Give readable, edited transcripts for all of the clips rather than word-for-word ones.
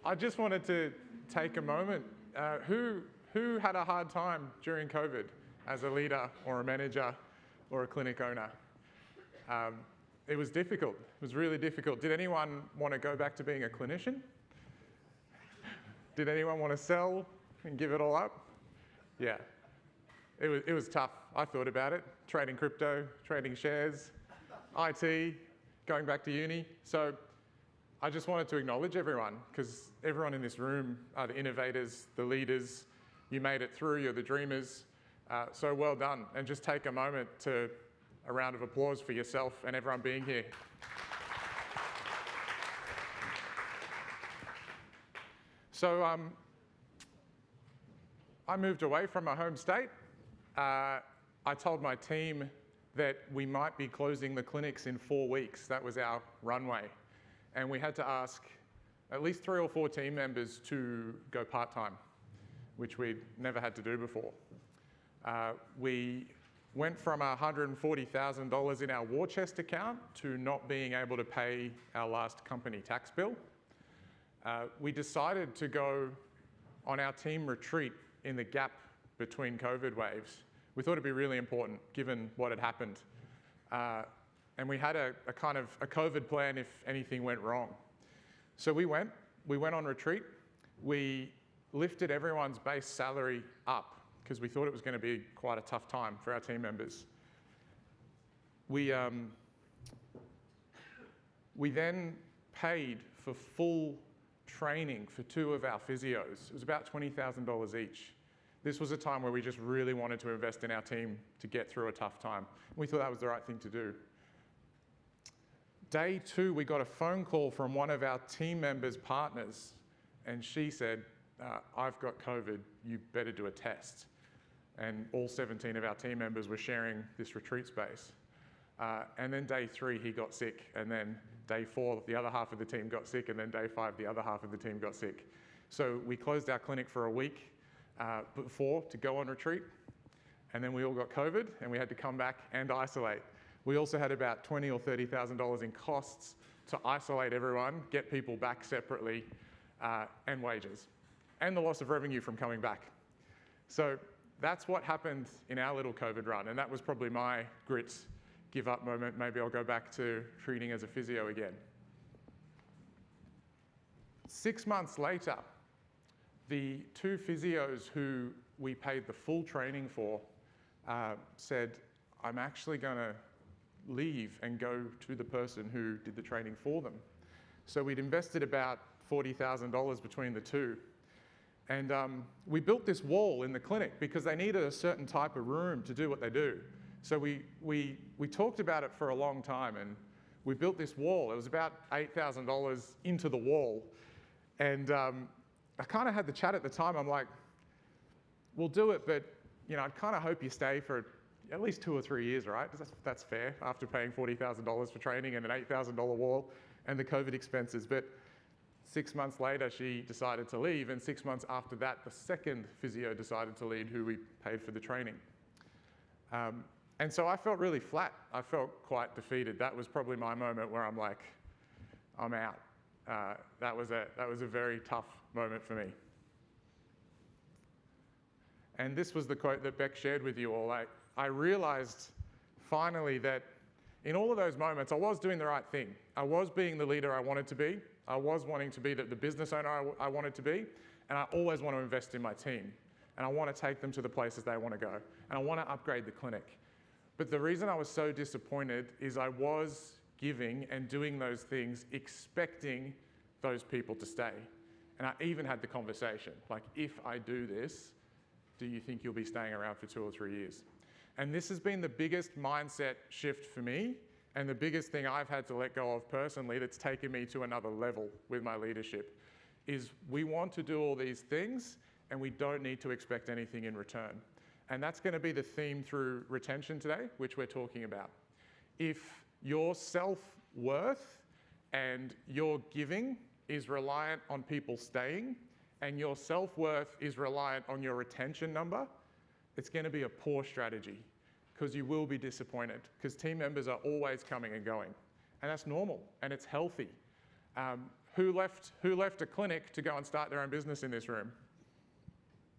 I just wanted to take a moment. Who had a hard time during COVID as a leader or a manager or a clinic owner? It was difficult. It was really difficult. Did anyone want to go back to being a clinician? Did anyone want to sell and give it all up? Yeah. It was tough. I thought about it. Trading crypto, trading shares, IT, going back to uni. So I just wanted to acknowledge everyone, because everyone in this room are the innovators, the leaders. You made it through, you're the dreamers. So well done. And just take a moment to a round of applause for yourself and everyone being here. So I moved away from my home state. I told my team that we might be closing the clinics in 4 weeks. That was our runway. And we had to ask at least 3 or 4 team members to go part-time, which we'd never had to do before. We went from $140,000 in our war chest account to not being able to pay our last company tax bill. We decided to go on our team retreat in the gap between COVID waves. We thought it'd be really important given what had happened. And we had a kind of a COVID plan if anything went wrong. So we went on retreat. We lifted everyone's base salary up because we thought it was going to be quite a tough time for our team members. We then paid for full training for 2 of our physios. It was about $20,000 each. This was a time where we just really wanted to invest in our team to get through a tough time. We thought that was the right thing to do. Day 2, we got a phone call from one of our team members' partners, and she said, I've got COVID, you better do a test. And all 17 of our team members were sharing this retreat space. And then day 3, he got sick. And then day 4, the other half of the team got sick. And then day 5, the other half of the team got sick. So we closed our clinic for a week before to go on retreat. And then we all got COVID and we had to come back and isolate. We also had about $20,000 or $30,000 in costs to isolate everyone, get people back separately, and wages, and the loss of revenue from coming back. So that's what happened in our little COVID run, and that was probably my grit, give up moment. Maybe I'll go back to treating as a physio again. 6 months later, the 2 physios who we paid the full training for said, I'm actually going to leave and go to the person who did the training for them. So we'd invested about $40,000 between the 2. And we built this wall in the clinic because they needed a certain type of room to do what they do. So we talked about it for a long time, and we built this wall. It was about $8,000 into the wall. And I kind of had the chat at the time. I'm like, we'll do it, but I'd kind of hope you stay for at least 2 or 3 years, right? That's fair after paying $40,000 for training and an $8,000 wall and the COVID expenses. But 6 months later, she decided to leave, and 6 months after that, the second physio decided to leave, who we paid for the training. And so I felt really flat. I felt quite defeated. That was probably my moment where I'm like, I'm out. That was a very tough moment for me. And this was the quote that Beck shared with you all. I realized finally that in all of those moments, I was doing the right thing. I was being the leader I wanted to be. I was wanting to be the business owner I wanted to be. And I always want to invest in my team. And I want to take them to the places they want to go. And I want to upgrade the clinic. But the reason I was so disappointed is I was giving and doing those things expecting those people to stay. And I even had the conversation, like, if I do this, do you think you'll be staying around for 2 or 3 years? And this has been the biggest mindset shift for me, and the biggest thing I've had to let go of personally that's taken me to another level with my leadership, is we want to do all these things and we don't need to expect anything in return. And that's going to be the theme through retention today, which we're talking about. If your self-worth and your giving is reliant on people staying, and your self-worth is reliant on your retention number, it's going to be a poor strategy, because you will be disappointed, because team members are always coming and going. And that's normal, and it's healthy. Who left a clinic to go and start their own business in this room?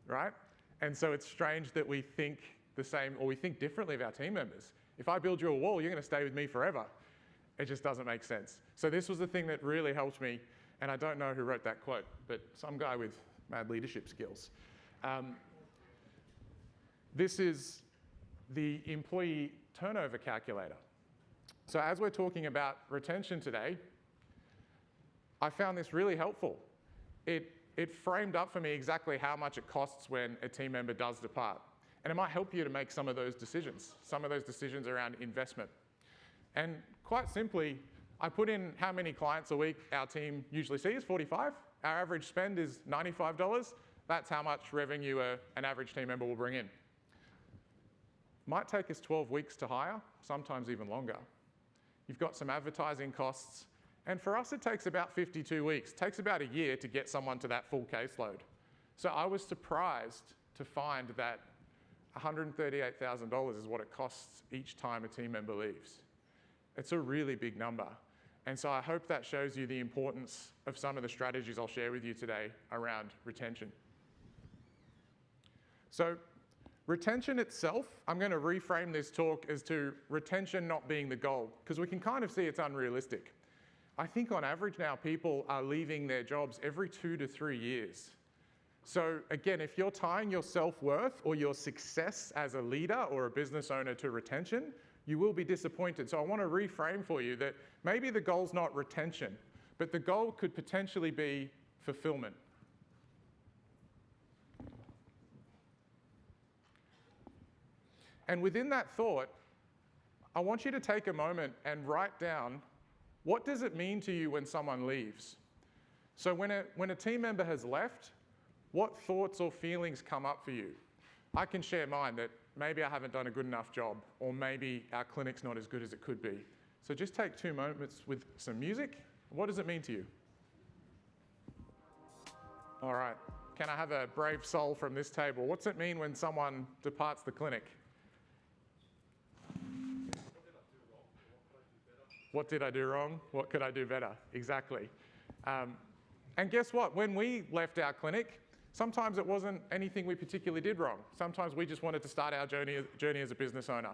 Right? And so it's strange that we think the same, or we think differently of our team members. If I build you a wall, you're going to stay with me forever. It just doesn't make sense. So this was the thing that really helped me, and I don't know who wrote that quote, but some guy with mad leadership skills. This is the employee turnover calculator. So as we're talking about retention today, I found this really helpful. It framed up for me exactly how much it costs when a team member does depart. And it might help you to make some of those decisions around investment. And quite simply, I put in how many clients a week our team usually sees, 45. Our average spend is $95. That's how much revenue an average team member will bring in. Might take us 12 weeks to hire, sometimes even longer. You've got some advertising costs, and for us it takes about 52 weeks. It takes about a year to get someone to that full caseload. So I was surprised to find that $138,000 is what it costs each time a team member leaves. It's a really big number. And so I hope that shows you the importance of some of the strategies I'll share with you today around retention. So retention itself, I'm going to reframe this talk as to retention not being the goal, because we can kind of see it's unrealistic. I think on average now people are leaving their jobs every 2 to 3 years. So again, if you're tying your self-worth or your success as a leader or a business owner to retention, you will be disappointed. So I want to reframe for you that maybe the goal's not retention, but the goal could potentially be fulfillment. And within that thought, I want you to take a moment and write down, what does it mean to you when someone leaves? So when a team member has left, what thoughts or feelings come up for you? I can share mine, that maybe I haven't done a good enough job, or maybe our clinic's not as good as it could be. So just take 2 moments with some music. What does it mean to you? All right, can I have a brave soul from this table? What's it mean when someone departs the clinic? What did I do wrong? What could I do better? Exactly. And guess what? When we left our clinic, sometimes it wasn't anything we particularly did wrong. Sometimes we just wanted to start our journey as a business owner.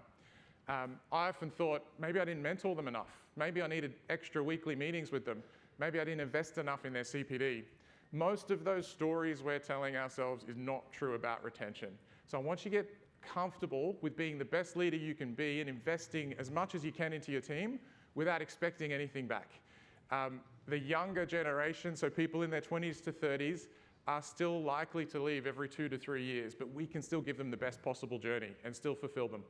I often thought, maybe I didn't mentor them enough. Maybe I needed extra weekly meetings with them. Maybe I didn't invest enough in their CPD. Most of those stories we're telling ourselves is not true about retention. So I want you to get comfortable with being the best leader you can be and investing as much as you can into your team without expecting anything back. The younger generation, so people in their 20s to 30s, are still likely to leave every 2 to 3 years, but we can still give them the best possible journey and still fulfill them.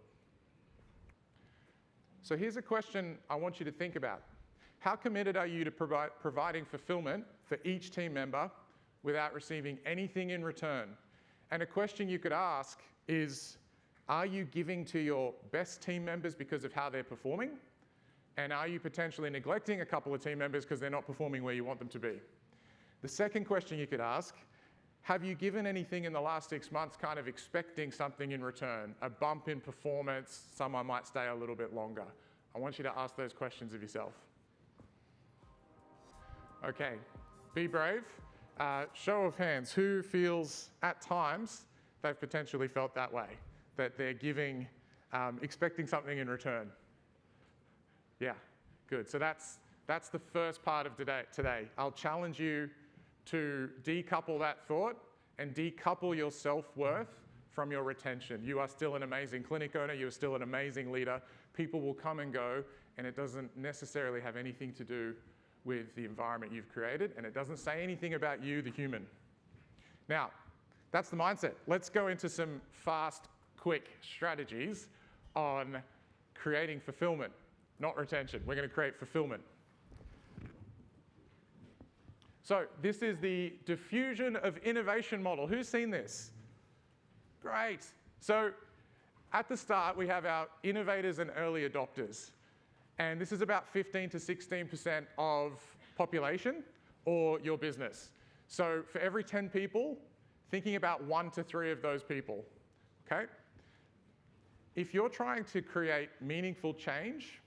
So here's a question I want you to think about. How committed are you to providing fulfillment for each team member without receiving anything in return? And a question you could ask is, are you giving to your best team members because of how they're performing? And are you potentially neglecting a couple of team members because they're not performing where you want them to be? The second question you could ask, have you given anything in the last 6 months kind of expecting something in return? A bump in performance, someone might stay a little bit longer. I want you to ask those questions of yourself. Okay, be brave. Show of hands, who feels at times they've potentially felt that way, that they're giving, expecting something in return? Yeah, good. So that's the first part of today. I'll challenge you to decouple that thought and decouple your self-worth from your retention. You are still an amazing clinic owner. You're still an amazing leader. People will come and go, and it doesn't necessarily have anything to do with the environment you've created, and it doesn't say anything about you, the human. Now, that's the mindset. Let's go into some fast, quick strategies on creating fulfillment. Not retention. We're going to create fulfillment. So this is the diffusion of innovation model. Who's seen this? Great. So at the start, we have our innovators and early adopters. And this is about 15 to 16% of population or your business. So for every 10 people, thinking about 1 to 3 of those people, okay? If you're trying to create meaningful change,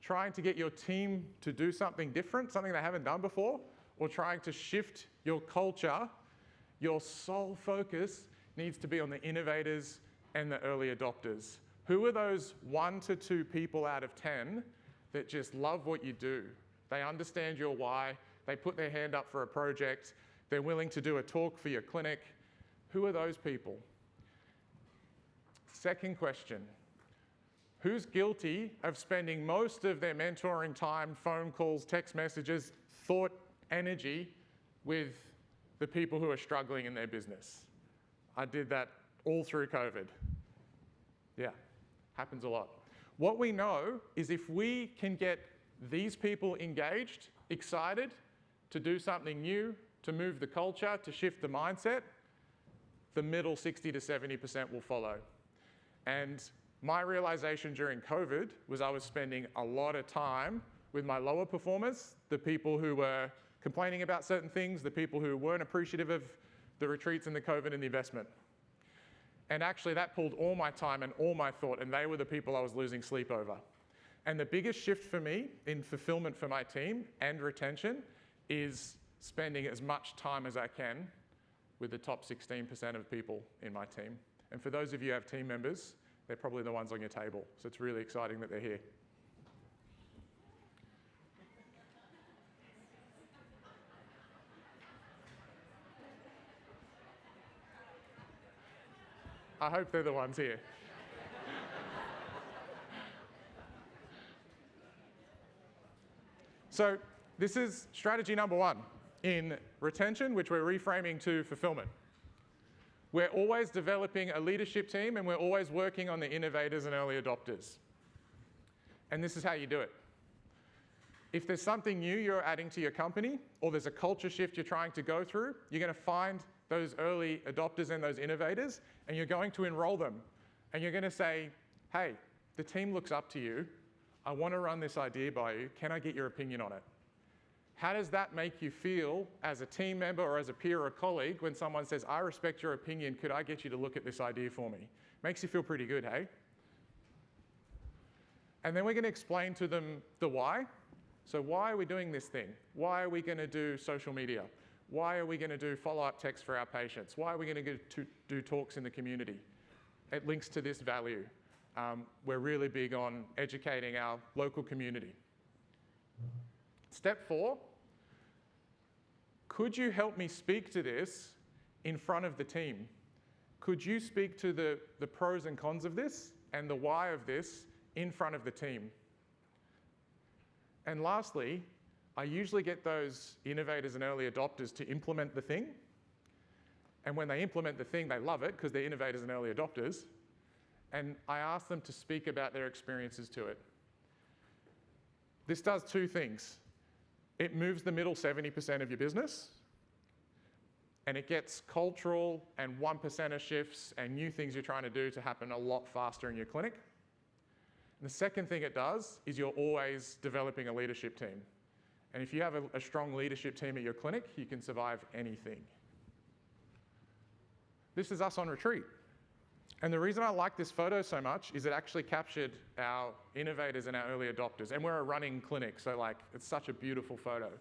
trying to get your team to do something different, something they haven't done before, or trying to shift your culture, your sole focus needs to be on the innovators and the early adopters. Who are those 1 to 2 people out of 10 that just love what you do? They understand your why, they put their hand up for a project, they're willing to do a talk for your clinic. Who are those people? Second question, who's guilty of spending most of their mentoring time, phone calls, text messages, thought, energy with the people who are struggling in their business? I did that all through COVID. Yeah, happens a lot. What we know is if we can get these people engaged, excited to do something new, to move the culture, to shift the mindset, the middle 60 to 70% will follow. And my realization during COVID was I was spending a lot of time with my lower performers, the people who were complaining about certain things, the people who weren't appreciative of the retreats and the COVID and the investment. And actually that pulled all my time and all my thought, and they were the people I was losing sleep over. And the biggest shift for me in fulfillment for my team and retention is spending as much time as I can with the top 16% of people in my team. And for those of you who have team members, they're probably the ones on your table. So it's really exciting that they're here. I hope they're the ones here. So this is strategy number 1 in retention, which we're reframing to fulfillment. We're always developing a leadership team and we're always working on the innovators and early adopters. And this is how you do it. If there's something new you're adding to your company or there's a culture shift you're trying to go through, you're going to find those early adopters and those innovators and you're going to enroll them. And you're going to say, hey, the team looks up to you. I want to run this idea by you. Can I get your opinion on it? How does that make you feel as a team member or as a peer or a colleague when someone says, I respect your opinion, could I get you to look at this idea for me? Makes you feel pretty good, hey? And then we're going to explain to them the why. So why are we doing this thing? Why are we going to do social media? Why are we going to do follow-up texts for our patients? Why are we going to do talks in the community? It links to this value. We're really big on educating our local community. Step 4, could you help me speak to this in front of the team? Could you speak to the pros and cons of this and the why of this in front of the team? And lastly, I usually get those innovators and early adopters to implement the thing. And when they implement the thing, they love it because they're innovators and early adopters. And I ask them to speak about their experiences to it. This does 2 things. It moves the middle 70% of your business, and it gets cultural and 1%er shifts and new things you're trying to do to happen a lot faster in your clinic. And the second thing it does is you're always developing a leadership team. And if you have a strong leadership team at your clinic, you can survive anything. This is us on retreat. And the reason I like this photo so much is it actually captured our innovators and our early adopters. And we're a running clinic, so it's such a beautiful photo.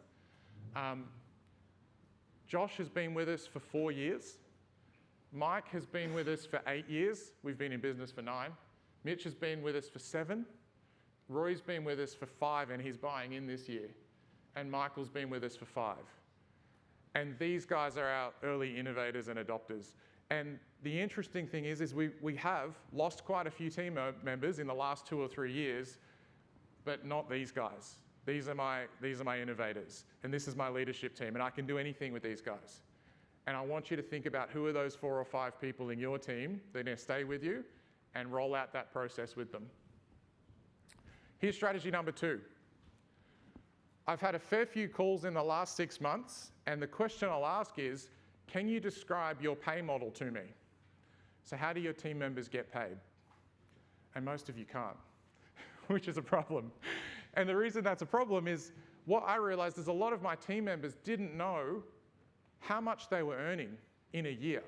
Josh has been with us for 4 years. Mike has been with us for 8 years. We've been in business for 9. Mitch has been with us for 7. Roy's been with us for 5 and he's buying in this year. And Michael's been with us for 5. And these guys are our early innovators and adopters. And the interesting thing is we have lost quite a few team members in the last 2 or 3 years, but not these guys. These are my innovators, and this is my leadership team, and I can do anything with these guys. And I want you to think about who are those 4 or 5 people in your team that are going to stay with you and roll out that process with them. Here's strategy number 2. I've had a fair few calls in the last 6 months, and the question I'll ask is, can you describe your pay model to me? So how do your team members get paid? And most of you can't, which is a problem. And the reason that's a problem is what I realized is a lot of my team members didn't know how much they were earning in a year.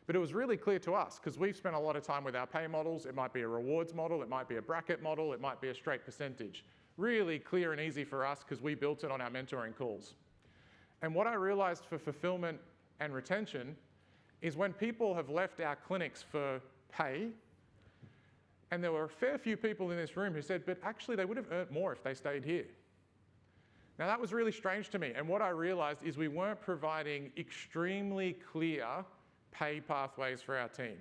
But it was really clear to us because we've spent a lot of time with our pay models. It might be a rewards model, it might be a bracket model, it might be a straight percentage. Really clear and easy for us because we built it on our mentoring calls. And what I realized for fulfillment and retention is when people have left our clinics for pay, and there were a fair few people in this room who said, but actually they would have earned more if they stayed here. Now that was really strange to me, and what I realized is we weren't providing extremely clear pay pathways for our team.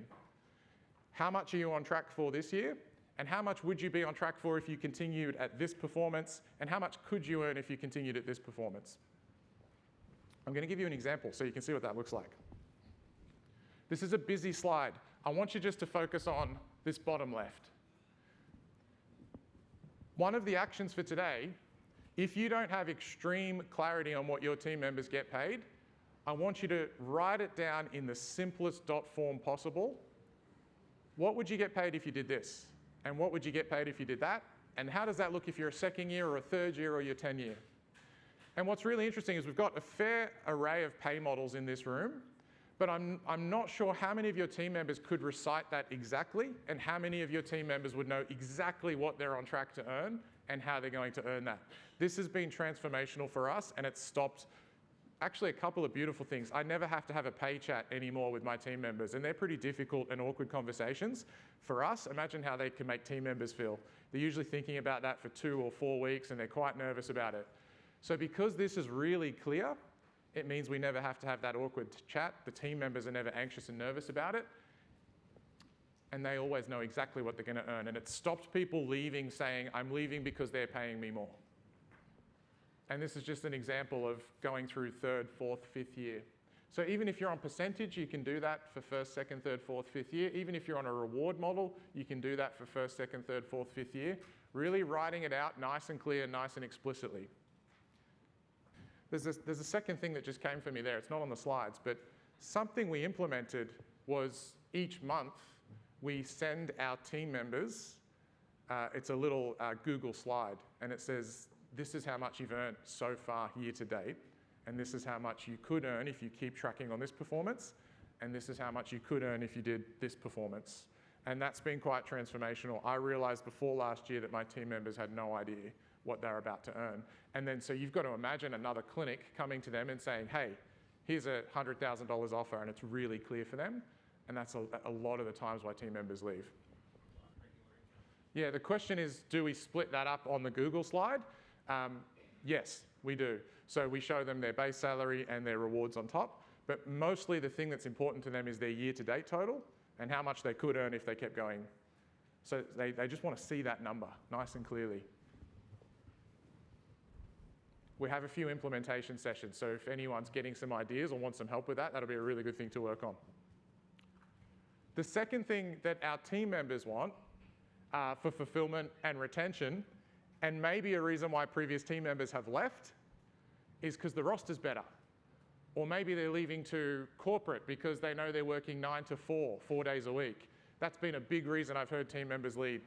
How much are you on track for this year? And how much would you be on track for if you continued at this performance? And how much could you earn if you continued at this performance? I'm going to give you an example so you can see what that looks like. This is a busy slide. I want you just to focus on this bottom left. One of the actions for today, if you don't have extreme clarity on what your team members get paid, I want you to write it down in the simplest dot form possible. What would you get paid if you did this? And what would you get paid if you did that? And how does that look if you're a second year or a third year or you're 10 year? And what's really interesting is we've got a fair array of pay models in this room, but I'm not sure how many of your team members could recite that exactly and how many of your team members would know exactly what they're on track to earn and how they're going to earn that. This has been transformational for us, and it's stopped actually a couple of beautiful things. I never have to have a pay chat anymore with my team members, and they're pretty difficult and awkward conversations. For us, imagine how they can make team members feel. They're usually thinking about that for 2 or 4 weeks, and they're quite nervous about it. So because this is really clear, it means we never have to have that awkward chat. The team members are never anxious and nervous about it, and they always know exactly what they're going to earn. And it stopped people leaving saying, I'm leaving because they're paying me more. And this is just an example of going through 3rd, 4th, 5th year. So even if you're on percentage, you can do that for 1st, 2nd, 3rd, 4th, 5th year. Even if you're on a reward model, you can do that for 1st, 2nd, 3rd, 4th, 5th year. Really writing it out nice and clear, nice and explicitly. There's a second thing that just came for me there. It's not on the slides, but something we implemented was each month we send our team members, it's a little Google slide, and it says, this is how much you've earned so far year to date, and this is how much you could earn if you keep tracking on this performance, and this is how much you could earn if you did this performance. And that's been quite transformational. I realized before last year that my team members had no idea what they're about to earn. And then so you've got to imagine another clinic coming to them and saying, hey, here's a $100,000 offer, and it's really clear for them. And that's a lot of the times why team members leave. Yeah, the question is, do we split that up on the Google slide? Yes, we do. So we show them their base salary and their rewards on top, but mostly the thing that's important to them is their year-to-date total and how much they could earn if they kept going. So they just want to see that number nice and clearly. We have a few implementation sessions, so if anyone's getting some ideas or wants some help with that, that'll be a really good thing to work on. The second thing that our team members want for fulfillment and retention, and maybe a reason why previous team members have left, is because the roster's better. Or maybe they're leaving to corporate because they know they're working 9 to 4, 4 days a week. That's been a big reason I've heard team members leave.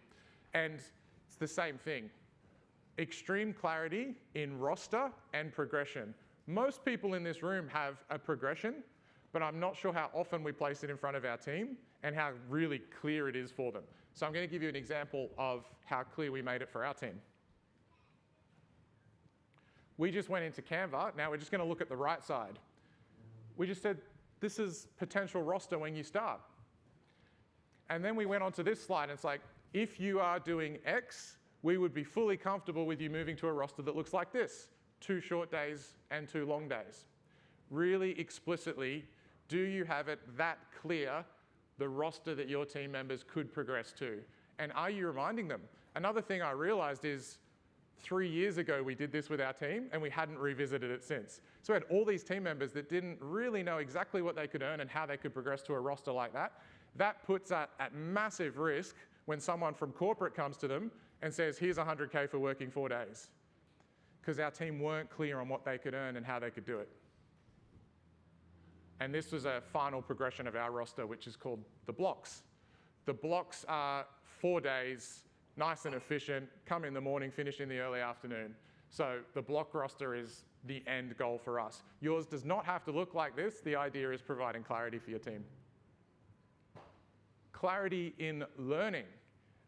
And it's the same thing. Extreme clarity in roster and progression. Most people in this room have a progression, but I'm not sure how often we place it in front of our team and how really clear it is for them. So I'm going to give you an example of how clear we made it for our team. We just went into Canva. Now we're just going to look at the right side. We just said, this is potential roster when you start. And then we went on to this slide, and it's like, if you are doing X, we would be fully comfortable with you moving to a roster that looks like this, 2 short days and 2 long days. Really explicitly, do you have it that clear, the roster that your team members could progress to? And are you reminding them? Another thing I realized is 3 years ago we did this with our team and we hadn't revisited it since. So we had all these team members that didn't really know exactly what they could earn and how they could progress to a roster like that. That puts at massive risk when someone from corporate comes to them and says, here's 100K for working 4 days. Because our team weren't clear on what they could earn and how they could do it. And this was a final progression of our roster, which is called the blocks. The blocks are 4 days, nice and efficient, come in the morning, finish in the early afternoon. So the block roster is the end goal for us. Yours does not have to look like this. The idea is providing clarity for your team. Clarity in learning.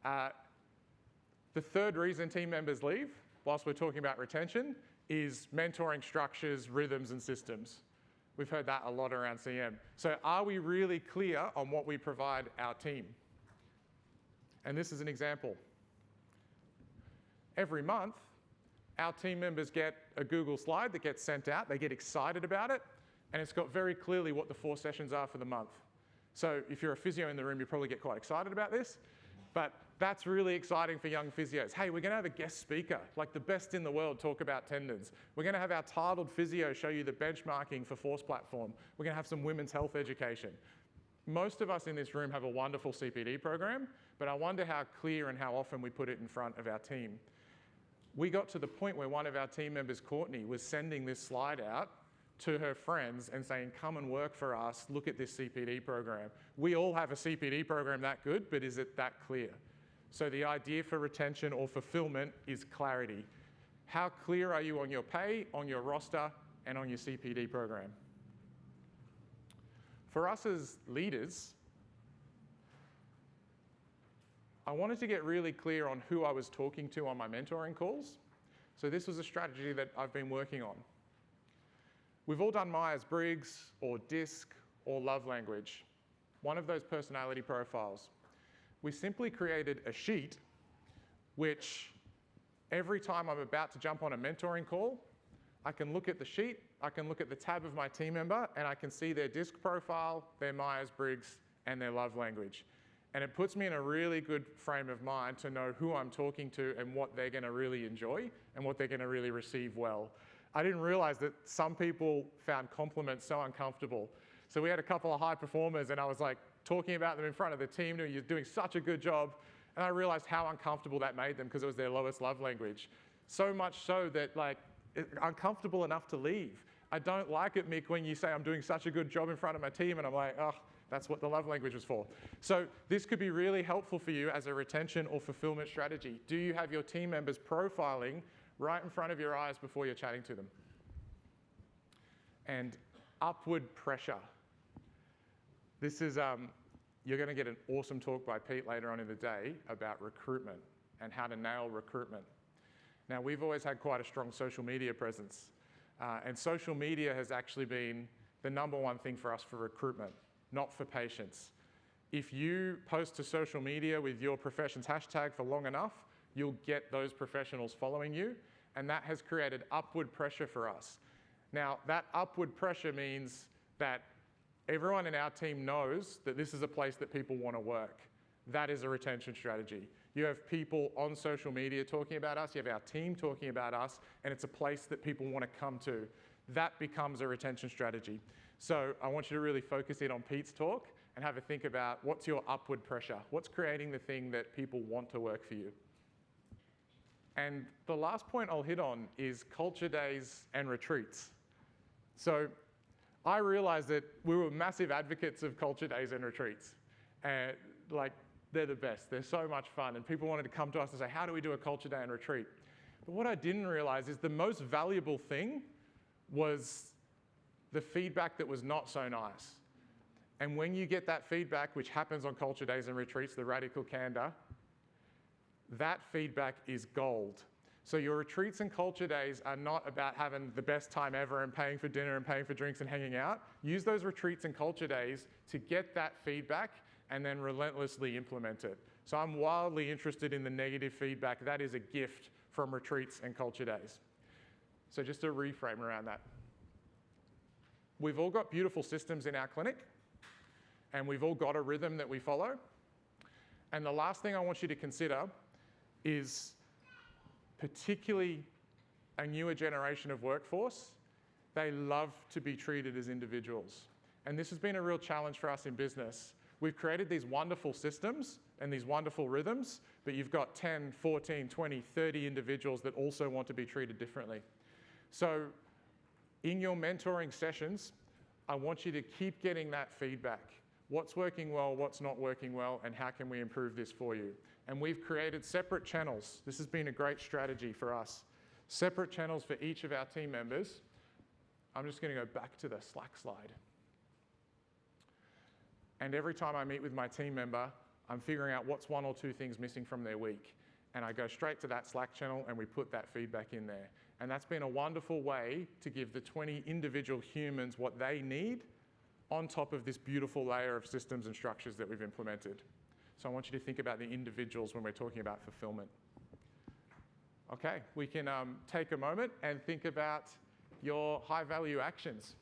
The third reason team members leave, whilst we're talking about retention, is mentoring structures, rhythms, and systems. We've heard that a lot around CM. So are we really clear on what we provide our team? And this is an example. Every month, our team members get a Google slide that gets sent out. They get excited about it, and it's got very clearly what the 4 sessions are for the month. So if you're a physio in the room, you probably get quite excited about this, but that's really exciting for young physios. Hey, we're gonna have a guest speaker, like the best in the world, talk about tendons. We're gonna have our titled physio show you the benchmarking for Force Platform. We're gonna have some women's health education. Most of us in this room have a wonderful CPD program, but I wonder how clear and how often we put it in front of our team. We got to the point where one of our team members, Courtney, was sending this slide out to her friends and saying, come and work for us, look at this CPD program. We all have a CPD program that good, but is it that clear? So the idea for retention or fulfillment is clarity. How clear are you on your pay, on your roster, and on your CPD program? For us as leaders, I wanted to get really clear on who I was talking to on my mentoring calls. So this was a strategy that I've been working on. We've all done Myers-Briggs or DISC or love language, one of those personality profiles. We simply created a sheet which every time I'm about to jump on a mentoring call, I can look at the sheet, I can look at the tab of my team member, and I can see their DISC profile, their Myers-Briggs, and their love language. And it puts me in a really good frame of mind to know who I'm talking to and what they're gonna really enjoy and what they're gonna really receive well. I didn't realize that some people found compliments so uncomfortable. So we had a couple of high performers and I was like talking about them in front of the team, you're doing such a good job. And I realized how uncomfortable that made them because it was their lowest love language. So much so that like, uncomfortable enough to leave. I don't like it, Mick, when you say I'm doing such a good job in front of my team and I'm like, oh, that's what the love language was for. So this could be really helpful for you as a retention or fulfillment strategy. Do you have your team members profiling right in front of your eyes before you're chatting to them? And upward pressure. This is, you're gonna get an awesome talk by Pete later on in the day about recruitment and how to nail recruitment. Now, we've always had quite a strong social media presence, and social media has actually been the #1 thing for us for recruitment, not for patients. If you post to social media with your profession's hashtag for long enough, you'll get those professionals following you, and that has created upward pressure for us. Now, that upward pressure means that everyone in our team knows that this is a place that people want to work. That is a retention strategy. You have people on social media talking about us, you have our team talking about us, and it's a place that people want to come to. That becomes a retention strategy. So I want you to really focus in on Pete's talk and have a think about what's your upward pressure? What's creating the thing that people want to work for you? And the last point I'll hit on is culture days and retreats. So I realized that we were massive advocates of culture days and retreats. And like, they're the best. They're so much fun. And people wanted to come to us and say, how do we do a culture day and retreat? But what I didn't realize is the most valuable thing was the feedback that was not so nice. And when you get that feedback, which happens on culture days and retreats, the radical candor, that feedback is gold. So your retreats and culture days are not about having the best time ever and paying for dinner and paying for drinks and hanging out. Use those retreats and culture days to get that feedback and then relentlessly implement it. So I'm wildly interested in the negative feedback. That is a gift from retreats and culture days. So just to reframe around that. We've all got beautiful systems in our clinic, and we've all got a rhythm that we follow. And the last thing I want you to consider is particularly a newer generation of workforce, they love to be treated as individuals. And this has been a real challenge for us in business. We've created these wonderful systems and these wonderful rhythms, but you've got 10, 14, 20, 30 individuals that also want to be treated differently. So in your mentoring sessions, I want you to keep getting that feedback. What's working well, what's not working well, and how can we improve this for you? And we've created separate channels. This has been a great strategy for us. Separate channels for each of our team members. I'm just going to go back to the Slack slide. And every time I meet with my team member, I'm figuring out what's 1 or 2 things missing from their week. And I go straight to that Slack channel and we put that feedback in there. And that's been a wonderful way to give the 20 individual humans what they need on top of this beautiful layer of systems and structures that we've implemented. So I want you to think about the individuals when we're talking about fulfillment. Okay, we can take a moment and think about your high-value actions.